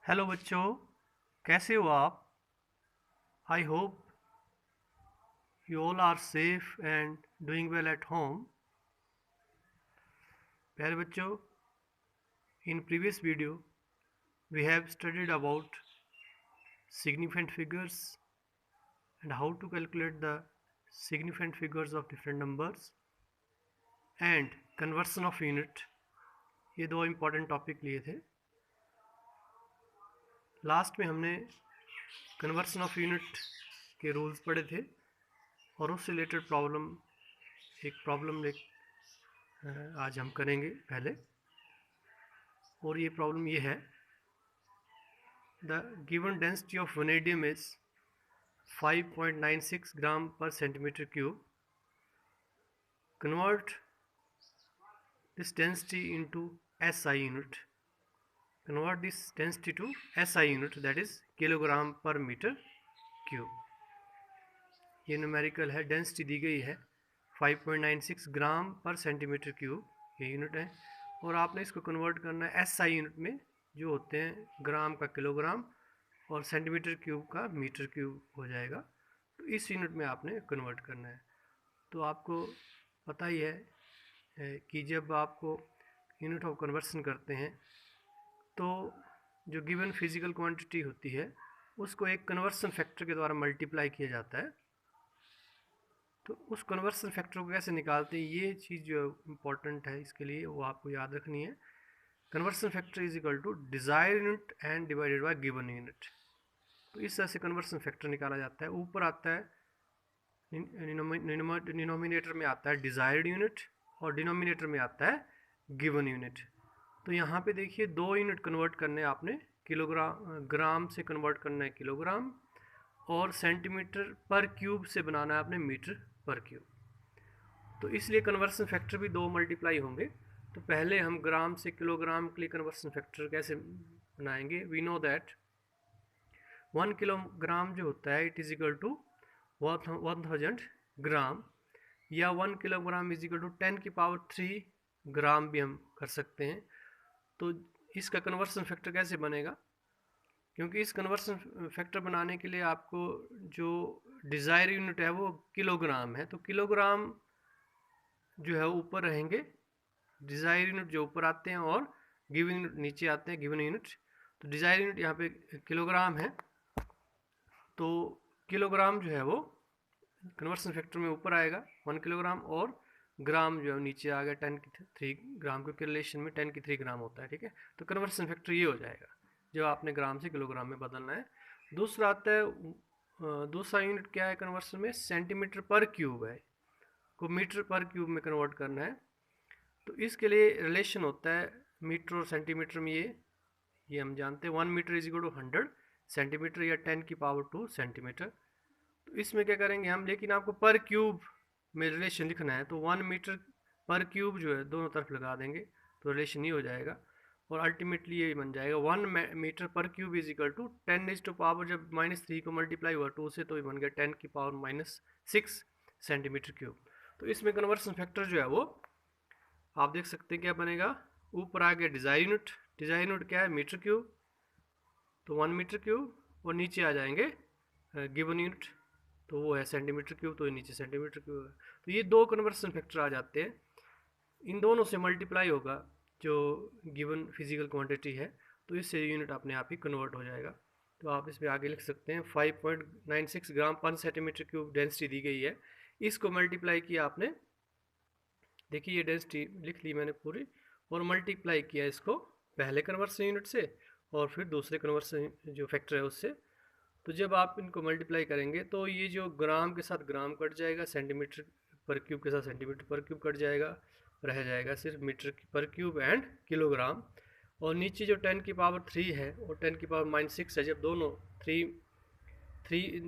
Hello बच्चों, कैसे हो आप? I hope you all are safe and doing well at home. प्यारे बच्चों, in previous video we have studied about significant figures and how to calculate the significant figures of different numbers and conversion of unit। ये दो important topic लिए थे। Last में हमने conversion of unit के rules पढ़े थे और उससे रिलेटेड प्रॉब्लम आज हम करेंगे पहले। और ये प्रॉब्लम ये है, the given density of vanadium is 5.96 gram per centimetre cube. Convert this density into SI unit. Convert this density to SI unit, that is kilogram per metre cube. ये numerical है, डेंसिटी दी गई है 5.96 gram per centimetre cube, ये unit है। और आपने इसको कन्वर्ट करना है SI यूनिट में, जो होते हैं ग्राम का किलोग्राम और सेंटीमीटर क्यूब का मीटर क्यूब हो जाएगा। तो इस यूनिट में आपने कन्वर्ट करना है। तो आपको पता ही है कि जब आपको यूनिट ऑफ कन्वर्सन करते हैं तो जो गिवन फिजिकल क्वांटिटी होती है उसको एक कन्वर्सन फैक्टर के द्वारा मल्टीप्लाई किया जाता है। तो उस कन्वर्सन फैक्टर को कैसे निकालते हैं, ये चीज़ जो इम्पोर्टेंट है इसके लिए, वो आपको याद रखनी है। Conversion factor is equal to desired unit and divided by given unit. तो इस तरह से कन्वर्सन फैक्टर निकाला जाता है। ऊपर आता है डिनोमिनेटर में आता है डिज़ायर्ड यूनिट और डिनोमिनेटर में आता है गिवन यूनिट। तो यहाँ पे देखिए दो यूनिट कन्वर्ट करने हैं आपने, ग्राम से कन्वर्ट करना है किलोग्राम और सेंटीमीटर पर क्यूब से बनाना है आपने मीटर पर क्यूब। तो इसलिए कन्वर्सन फैक्टर भी दो मल्टीप्लाई होंगे। तो पहले हम ग्राम से किलोग्राम के लिए कन्वर्सन फैक्टर कैसे बनाएंगे। वी नो दैट 1 किलोग्राम जो होता है इट इज इक्वल टू 1000 ग्राम, या 1 किलोग्राम इज इक्वल टू 10 की पावर 3 ग्राम भी हम कर सकते हैं। तो इसका कन्वर्सन फैक्टर कैसे बनेगा, क्योंकि इस कन्वर्सन फैक्टर बनाने के लिए आपको जो डिज़ायर यूनिट है वो किलोग्राम है, तो किलोग्राम जो है ऊपर रहेंगे, डिज़ायर यूनिट जो ऊपर आते हैं और गिवन यूनिट नीचे आते हैं, गिवन यूनिट। तो डिज़ायर यूनिट यहाँ पे किलोग्राम है, तो किलोग्राम जो है वो कन्वर्सन फैक्टर में ऊपर आएगा 1 किलोग्राम, और ग्राम जो है नीचे आ गया 10 की 3 ग्राम, क्योंकि रिलेशन में 10 की 3 ग्राम होता है, ठीक है। तो कन्वर्सन फैक्टर ये हो जाएगा जो आपने ग्राम से किलोग्राम में बदलना है। दूसरा आता है दूसरा यूनिट क्या है कन्वर्सन में, सेंटीमीटर पर क्यूब है, को मीटर पर क्यूब में कन्वर्ट करना है। तो इसके लिए रिलेशन होता है मीटर और सेंटीमीटर में, ये हम जानते हैं 1 metre is equal to 100 centimetre या 10 की पावर 2 सेंटीमीटर। तो इसमें क्या करेंगे हम, लेकिन आपको पर क्यूब में रिलेशन लिखना है, तो 1 मीटर पर क्यूब जो है दोनों तरफ लगा देंगे तो रिलेशन ही हो जाएगा। और अल्टीमेटली ये बन जाएगा 1 metre per cube is equal to 10 is to power, जब -3 को मल्टीप्लाई हुआ 2 से तो ये बन गया 10 की पावर -6 सेंटीमीटर क्यूब। तो इसमें कन्वर्सन फैक्टर जो है वो आप देख सकते हैं क्या बनेगा। ऊपर आ गया डिज़ायर यूनिट, डिज़ायर यूनिट क्या है मीटर क्यूब, तो 1 मीटर क्यूब, और नीचे आ जाएंगे गिवन यूनिट, तो वो है सेंटीमीटर क्यूब, तो नीचे सेंटीमीटर क्यूब है। तो ये दो कन्वर्सन फैक्टर आ जाते हैं, इन दोनों से मल्टीप्लाई होगा जो गिवन फिजिकल क्वांटिटी है, तो इससे यूनिट अपने आप ही कन्वर्ट हो जाएगा। तो आप इसमें आगे लिख सकते हैं 5.96 gram per centimetre cube density दी गई है, इसको मल्टीप्लाई किया आपने, देखिए ये डेंसिटी लिख ली मैंने पूरी, और मल्टीप्लाई किया इसको पहले कन्वर्सन यूनिट से और फिर दूसरे कन्वर्सन जो फैक्टर है उससे। तो जब आप इनको मल्टीप्लाई करेंगे तो ये जो ग्राम के साथ ग्राम कट जाएगा, सेंटीमीटर पर क्यूब के साथ सेंटीमीटर पर क्यूब कट जाएगा, रह जाएगा सिर्फ metre per cube and kilogram. और नीचे जो 10 की पावर 3 है और 10 की पावर -6 है, जब दोनों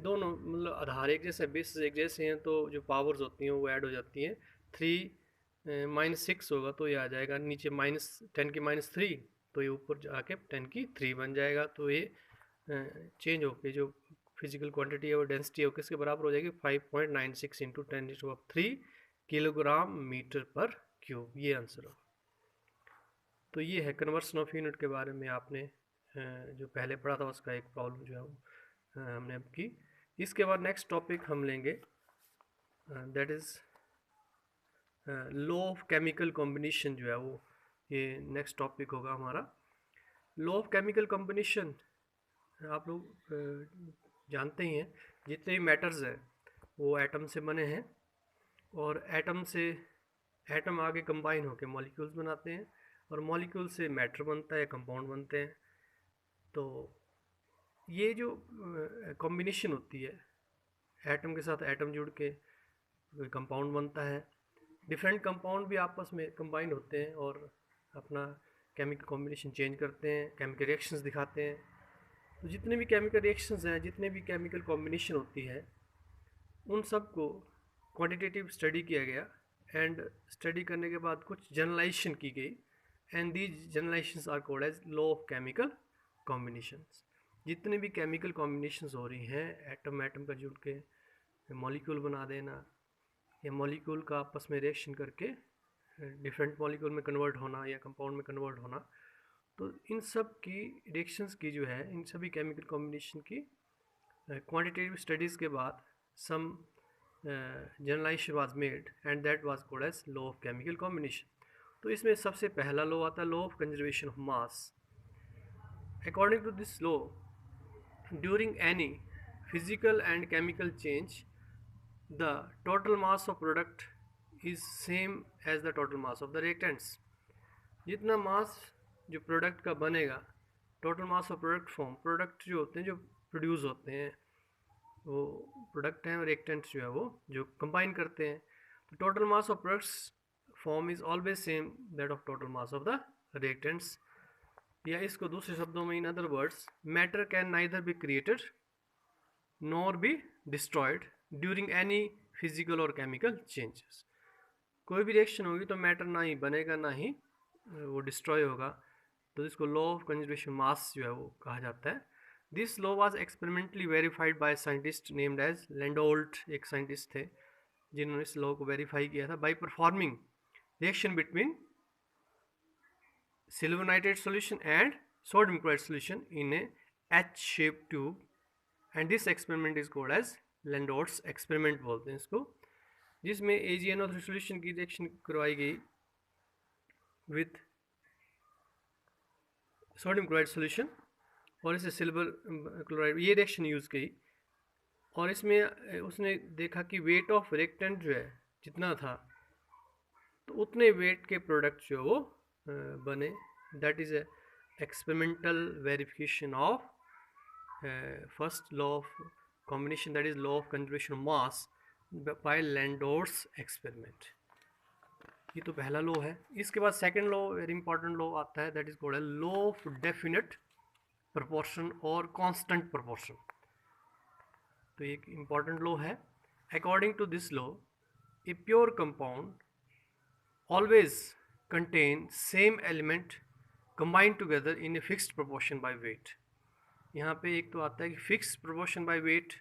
दोनों मतलब आधार एक जैसे बेस एक जैसे हैं तो जो पावर्स होती हैं वो ऐड हो जाती हैं। 3 -6 होगा तो ये आ जाएगा नीचे -10 की -3, तो ये ऊपर जाके 10 की 3 बन जाएगा। तो ये चेंज होके जो फिजिकल क्वांटिटी है वो डेंसिटी है वो किसके बराबर हो जाएगी, 5.96 into 10⁻³ kilogram metre per cube, ये आंसर हो। तो ये है कन्वर्सन ऑफ यूनिट के बारे में आपने जो पहले पढ़ा था उसका एक प्रॉब्लम जो है वो हमने अब की। इसके बाद नेक्स्ट टॉपिक हम लेंगे, that is law of chemical combination जो है वो, ये नेक्स्ट टॉपिक होगा हमारा। लॉ ऑफ केमिकल कॉम्बिनेशन आप लोग जानते ही हैं, जितने भी मैटर्स हैं वो एटम से बने हैं, और एटम से एटम आगे कंबाइन होकर मॉलिक्यूल्स बनाते हैं, और मॉलिक्यूल से मैटर बनता है, कंपाउंड बनते हैं। तो ये जो कॉम्बिनेशन होती है, एटम के साथ एटम जुड़ के कंपाउंड बनता है, डिफरेंट कंपाउंड भी आपस में कंबाइन होते हैं और अपना केमिकल कॉम्बिनेशन चेंज करते हैं, केमिकल रिएक्शंस दिखाते हैं। तो जितने भी केमिकल रिएक्शंस हैं, जितने भी केमिकल कॉम्बिनेशन होती है, उन सब को क्वांटिटेटिव स्टडी किया गया, एंड स्टडी करने के बाद कुछ जनरलाइजेशन की गई, and these generalisations are called as law of chemical combinations. जितने भी केमिकल कॉम्बिनेशंस हो रही हैं, एटम एटम का जुड़ के मॉलिक्यूल बना देना, या मॉलिक्यूल का आपस में रिएक्शन करके डिफरेंट मॉलिक्यूल में कन्वर्ट होना या कंपाउंड में कन्वर्ट होना, तो इन सब की रिएक्शंस की जो है, इन सभी केमिकल कॉम्बिनेशन की क्वांटिटेटिव स्टडीज़ के बाद some generalization was made, and that was called as law of chemical combination. तो इसमें सबसे पहला लॉ आता है law of conservation of mass. According to this law, during any physical and chemical change, the total mass of product is same as the total mass of the reactants। जितना मास जो product का बनेगा, total mass of product form, product जो होते हैं जो produce होते हैं वो प्रोडक्ट हैं, और रिएक्टेंट्स जो है वो जो कंबाइन करते हैं। तो total mass of products form is always same that of total mass of the reactants. या इसको दूसरे शब्दों में, in other words, matter can neither be created nor be destroyed during any physical और केमिकल चेंजेस। कोई भी reaction होगी तो मैटर ना ही बनेगा ना ही वो डिस्ट्रॉय होगा। तो इसको लॉ ऑफ कंजर्वेशन मास जो है वो कहा जाता है। This law was experimentally verified by scientist named as Landolt. एक साइंटिस्ट थे जिन्होंने इस लॉ को वेरीफाई किया था by performing reaction between silver nitrate solution and sodium chloride solution in a H shape tube, and this experiment is called as Landolt's experiment बोलते हैं इसको, जिसमें AgNO3 सॉल्यूशन की रिएक्शन करवाई गई विद सोडियम क्लोराइड सॉल्यूशन, और इसे silver chloride, ये रिएक्शन यूज़ की, और इसमें उसने देखा कि वेट ऑफ रिएक्टेंट जो है जितना था, तो उतने वेट के प्रोडक्ट जो वो बने। That is a experimental verification of first law of combination, that is law of conservation of mass by Landauer's experiment। ये तो पहला लॉ है। इसके बाद second law, very important law आता है, that is called law of definite proportion और constant proportion. तो एक इंपॉर्टेंट लॉ है। According to this law, a pure compound always contain same element combined together in a fixed proportion by weight. यहाँ पे एक तो आता है कि फिक्स प्रोपोर्शन बाय वेट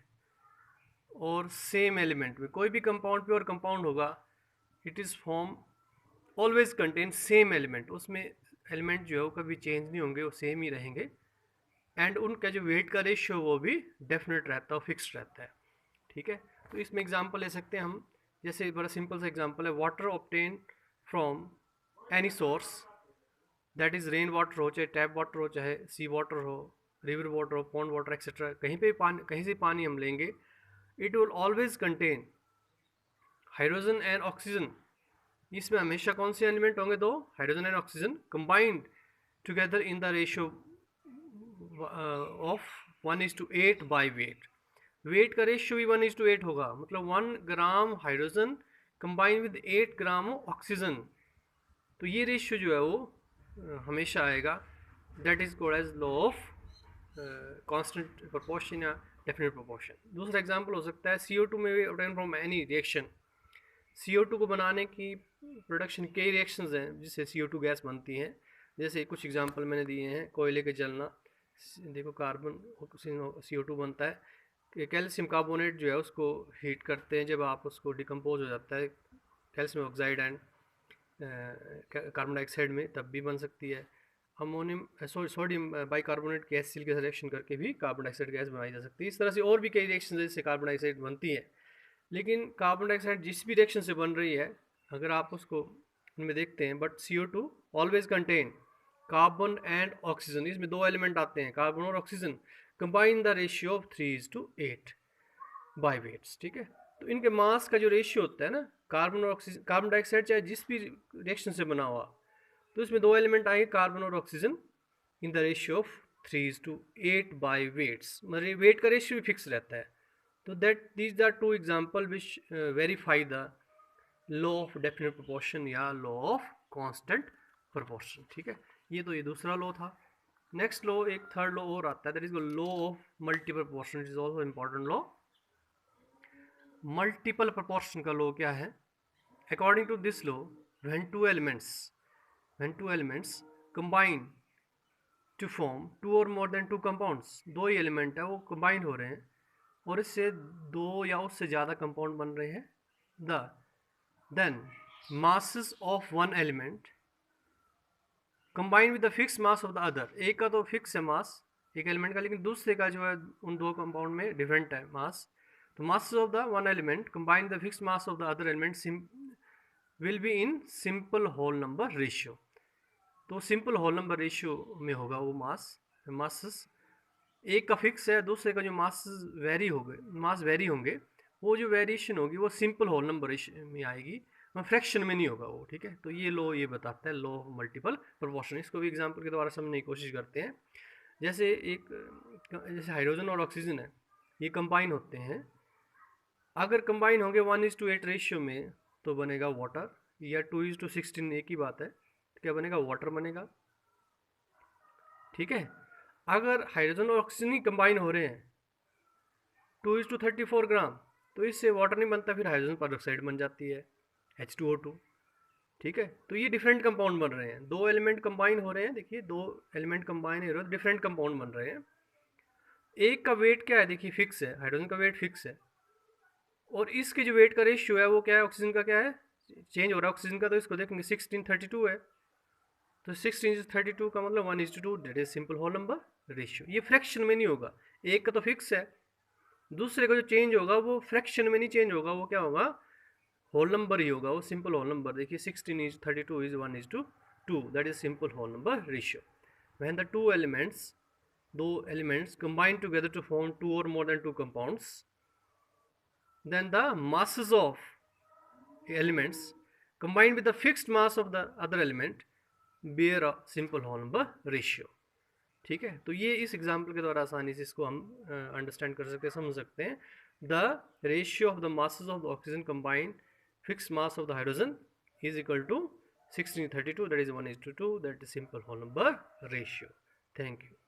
और सेम एलिमेंट में। कोई भी कंपाउंड प्योर कंपाउंड होगा, it is form always contain same element, उसमें एलिमेंट जो है वो कभी चेंज नहीं होंगे, वो सेम ही रहेंगे, एंड उनका जो वेट का रेशियो वो भी डेफिनेट रहता है, फिक्स्ड रहता है। ठीक है, तो इसमें एग्जांपल ले सकते हैं हम, जैसे बड़ा सिंपल सा एग्जांपल है, water obtain from any source, that is rain water हो, चाहे टैप वाटर हो, चाहे सी वाटर हो, रिवर वाटर हो, पॉन्ड वाटर एक्सेट्रा, कहीं पे पानी, कहीं से पानी हम लेंगे, it will always contain hydrogen and oxygen. इसमें हमेशा कौन से एलिमेंट होंगे? दो, hydrogen and oxygen combined together in the ratio of 1:8 by weight. Weight का रेशियो भी 1:8 होगा, मतलब 1 ग्राम hydrogen combine with 8 gram oxygen. तो ये रेशियो जो है वो हमेशा आएगा, that is called as law of constant proportion या डेफिनेट प्रोपोर्शन। दूसरा एग्जांपल हो सकता है CO2 में भी obtain from any reaction. CO2 को बनाने की प्रोडक्शन कई रिएक्शंस हैं जिससे CO2 गैस बनती हैं, जैसे कुछ एग्जांपल मैंने दिए हैं, कोयले के जलना, देखो कार्बन CO2 बनता है, कैल्शियम कार्बोनेट जो है उसको हीट करते हैं, जब आप उसको डिकम्पोज हो जाता है calcium oxide and carbon dioxide में, तब भी बन सकती है। अमोनियम सोडियम बाइकार्बोनेट के HCl के साथ रिएक्शन करके भी कार्बन डाइऑक्साइड गैस बनाई जा सकती है। इस तरह से और भी कई रिएक्शन जिससे कार्बन डाइऑक्साइड बनती है। लेकिन कार्बन डाइऑक्साइड जिस भी रिएक्शन से बन रही है, अगर आप उसको इनमें देखते हैं, but CO2 always contain carbon and oxygen, इसमें दो एलिमेंट आते हैं कार्बन और oxygen, combine the ratio of 3:8 by weights. ठीक है, तो इनके मास का जो रेशियो होता है ना, कार्बन और ऑक्सीजन, कार्बन डाइऑक्साइड चाहे जिस भी रिएक्शन से बना हुआ, तो इसमें दो एलिमेंट आएंगे कार्बन और oxygen in the ratio of 3:8 by weights, मतलब वेट का रेशियो भी फिक्स रहता है। तो that these are two example which verify the law of definite proportion या लॉ ऑफ कांस्टेंट प्रोपोर्शन। ठीक है, ये दूसरा लॉ था। नेक्स्ट लॉ, एक थर्ड लॉ और आता है, that is law of multiple proportion, it is also important law. Multiple proportion का लॉ क्या है? According to this law, when two elements combine to form two or more than two compounds, दो ही element है वो combine हो रहे हैं और इससे दो या उससे ज़्यादा कंपाउंड बन रहे हैं, then masses of one element combine with the fixed mass of the other, एक का तो फिक्स है मास एक एलिमेंट का, लेकिन दूसरे का जो है उन दो कंपाउंड में डिफरेंट है मास, तो masses of the one element combine the fixed mass of the other element will be in simple whole number ratio। तो सिंपल होल नंबर रेशियो में होगा वो मासेस, एक का फिक्स है, दूसरे का जो मास वेरी होंगे, वो जो वेरिएशन होगी वो सिंपल होल नंबर रेशियो में आएगी, फ्रैक्शन में नहीं होगा वो। ठीक है, तो ये लॉ ये बताता है, लॉ ऑफ मल्टीपल प्रोपोर्शन। इसको भी एग्जांपल के द्वारा समझने की कोशिश करते हैं। जैसे हाइड्रोजन और ऑक्सीजन है, ये कंबाइन होते हैं, अगर कंबाइन होंगे 1:8 रेशियो में तो बनेगा वाटर, या 2:16, एक ही बात है, क्या बनेगा? वाटर बनेगा। ठीक है, अगर हाइड्रोजन और ऑक्सीजन ही कंबाइन हो रहे हैं 2:34 ग्राम, तो इससे वाटर नहीं बनता, फिर हाइड्रोजन पेरोक्साइड बन जाती है H2O2। ठीक है, तो ये डिफरेंट कंपाउंड बन रहे हैं, दो एलिमेंट कंबाइन हो रहे हैं, देखिए दो एलिमेंट कंबाइन हो रहे हैं, डिफरेंट कंपाउंड बन रहे हैं। एक का वेट क्या है? देखिए फिक्स है, हाइड्रोजन का वेट फिक्स है, और इसके जो वेट का रेशियो है वो क्या है? ऑक्सीजन का क्या है? चेंज हो रहा है ऑक्सीजन का, तो इसको देखेंगे 16:32 है, तो 16:32 का मतलब 1:2, that is simple whole number ratio. ये फ्रैक्शन में नहीं होगा, एक का तो फिक्स है, दूसरे का जो चेंज होगा वो फ्रैक्शन में नहीं चेंज होगा, वो क्या होगा? होल नंबर ही होगा, वो सिंपल होल नंबर। देखिए 16:32 is 1:2, that is simple whole number ratio. When the दो elements combine together to form two और more than two compounds, then the masses of elements combined with the fixed mass of the other element bear a simple whole number ratio। ठीक है, तो ये इस example के द्वारा आसानी से इसको हम अंडरस्टैंड कर सकते हैं, समझ सकते हैं। The ratio of the masses of the oxygen combined fixed mass of the hydrogen is equal to 16:32, that is 1:2, that is simple whole number ratio। Thank you।